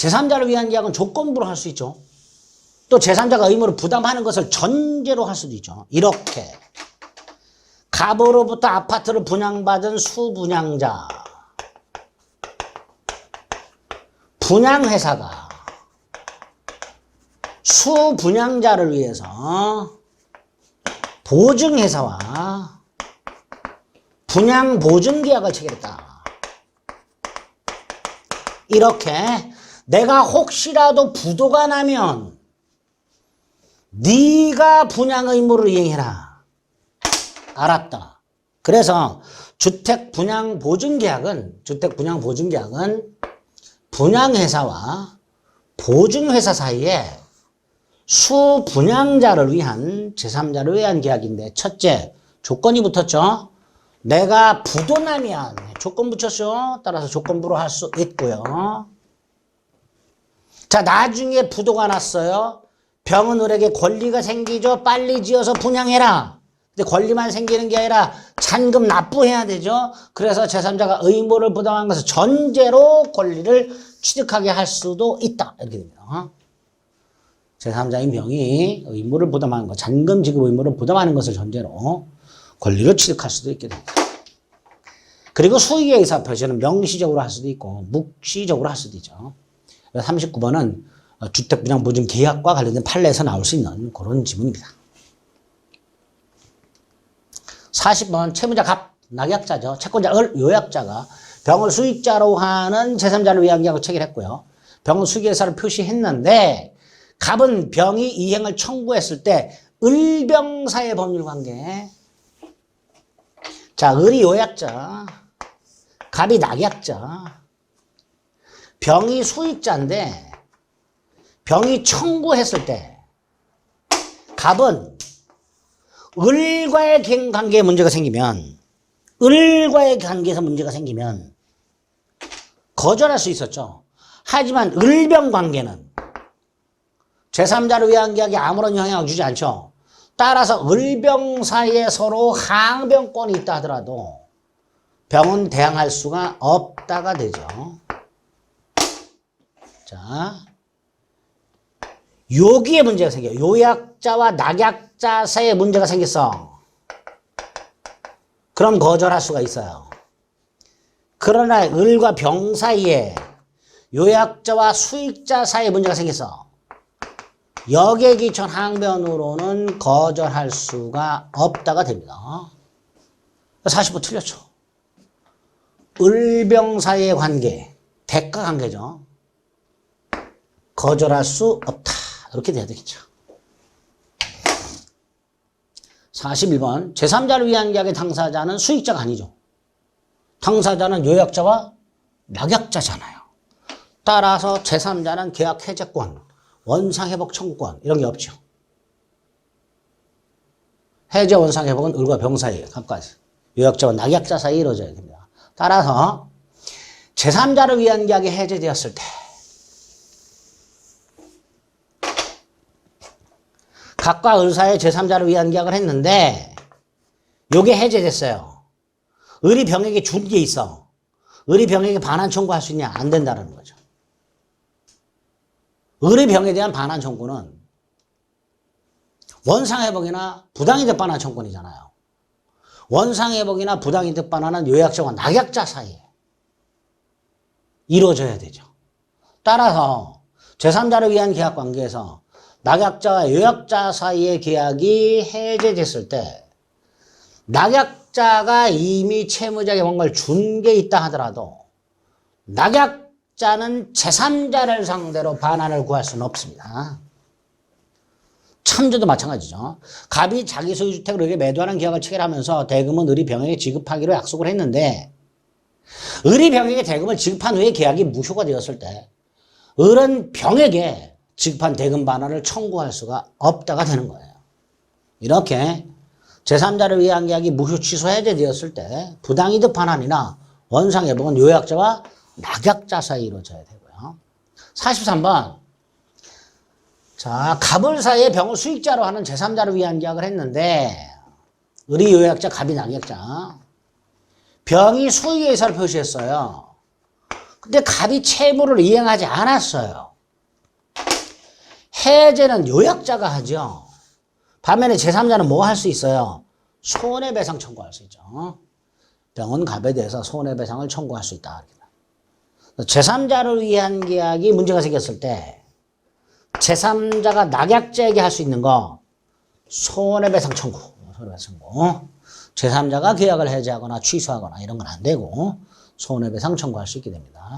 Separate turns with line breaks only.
제3자를 위한 계약은 조건부로 할 수 있죠. 또 제3자가 의무를 부담하는 것을 전제로 할 수도 있죠. 이렇게 갑으로부터 아파트를 분양받은 수분양자, 분양회사가 수분양자를 위해서 보증회사와 분양보증계약을 체결했다. 이렇게 내가 혹시라도 부도가 나면 네가 분양 의무를 이행해라. 알았다. 그래서 주택분양보증계약은 분양회사와 보증회사 사이에 수분양자를 위한 제3자를 위한 계약인데, 첫째 조건이 붙었죠. 내가 부도 나면 조건 붙였죠. 따라서 조건부로 할 수 있고요. 자, 나중에 부도가 났어요. 병은 을에게 권리가 생기죠. 빨리 지어서 분양해라. 근데 권리만 생기는 게 아니라 잔금 납부해야 되죠. 그래서 제3자가 의무를 부담한 것을 전제로 권리를 취득하게 할 수도 있다. 이렇게 됩니다. 제3자인 병이 의무를 부담하는 것, 잔금 지급 의무를 부담하는 것을 전제로 권리를 취득할 수도 있게 됩니다. 그리고 수익의 의사 표시는 명시적으로 할 수도 있고 묵시적으로 할 수도 있죠. 39번은 주택분양보증 계약과 관련된 판례에서 나올 수 있는 그런 지문입니다. 40번 채무자 갑, 낙약자죠. 채권자 을, 요약자가 병을 수익자로 하는 제3자를 위한 계약을 체결했고요. 병은 수익의사를 표시했는데 갑은 병이 이행을 청구했을 때 을병사의 법률관계. 자, 을이 요약자, 갑이 낙약자, 병이 수익자인데 병이 청구했을 때 갑은 을과의 관계에 문제가 생기면, 을과의 관계에서 문제가 생기면 거절할 수 있었죠. 하지만 을병 관계는 제3자를 위한 계약에 아무런 영향을 주지 않죠. 따라서 을병 사이에 서로 항변권이 있다 하더라도 병은 대항할 수가 없다가 되죠. 자, 여기에 문제가 생겨요. 요약자와 낙약자 사이에 문제가 생겼어. 그럼 거절할 수가 있어요. 그러나 을과 병 사이에 요약자와 수익자 사이에 문제가 생겼어. 역액이천 항변으로는 거절할 수가 없다가 됩니다. 40번 틀렸죠. 을병 사이의 관계, 대가 관계죠. 거절할 수 없다. 이렇게 돼야 되겠죠. 41번 제3자를 위한 계약의 당사자는 수익자가 아니죠. 당사자는 요약자와 낙약자잖아요. 따라서 제3자는 계약 해제권, 원상회복 청구권 이런 게 없죠. 해제 원상회복은 을과 병 사이에 각각 요약자와 낙약자 사이에 이루어져야 됩니다. 따라서 제3자를 위한 계약이 해제되었을 때 갑과 을 사이에 제3자를 위한 계약을 했는데 요게 해제됐어요. 을이 병에게 준 게 있어. 을이 병에게 반환 청구할 수 있냐? 안 된다는 거죠. 을의 병에 대한 반환 청구는 원상회복이나 부당이득 반환 청구권이잖아요. 원상회복이나 부당이득 반환은 요약자와 낙약자 사이에 이루어져야 되죠. 따라서 제3자를 위한 계약 관계에서 낙약자와 요약자 사이의 계약이 해제됐을 때 낙약자가 이미 채무자에게 뭔가를 준 게 있다 하더라도 낙약자는 제3자를 상대로 반환을 구할 수는 없습니다. 참조도 마찬가지죠. 갑이 자기 소유 주택을 을에게 매도하는 계약을 체결하면서 대금은 을이 병에게 지급하기로 약속을 했는데 을이 병에게 대금을 지급한 후에 계약이 무효가 되었을 때 을은 병에게 지급한 대금 반환을 청구할 수가 없다가 되는 거예요. 이렇게 제3자를 위한 계약이 무효 취소 해제되었을 때 부당이득 반환이나 원상회복은 요약자와 낙약자 사이에 이루어져야 되고요. 43번 자, 갑을 사이에 병을 수익자로 하는 제3자를 위한 계약을 했는데 을이 요약자, 갑이 낙약자. 병이 수익의 의사를 표시했어요. 근데 갑이 채무를 이행하지 않았어요. 해제는 요약자가 하죠. 반면에 제3자는 뭐 할 수 있어요? 손해배상 청구할 수 있죠. 병원 갑에 대해서 손해배상을 청구할 수 있다. 제3자를 위한 계약이 문제가 생겼을 때 제3자가 낙약자에게 할 수 있는 거 손해배상 청구. 제3자가 계약을 해제하거나 취소하거나 이런 건 안 되고 손해배상 청구할 수 있게 됩니다.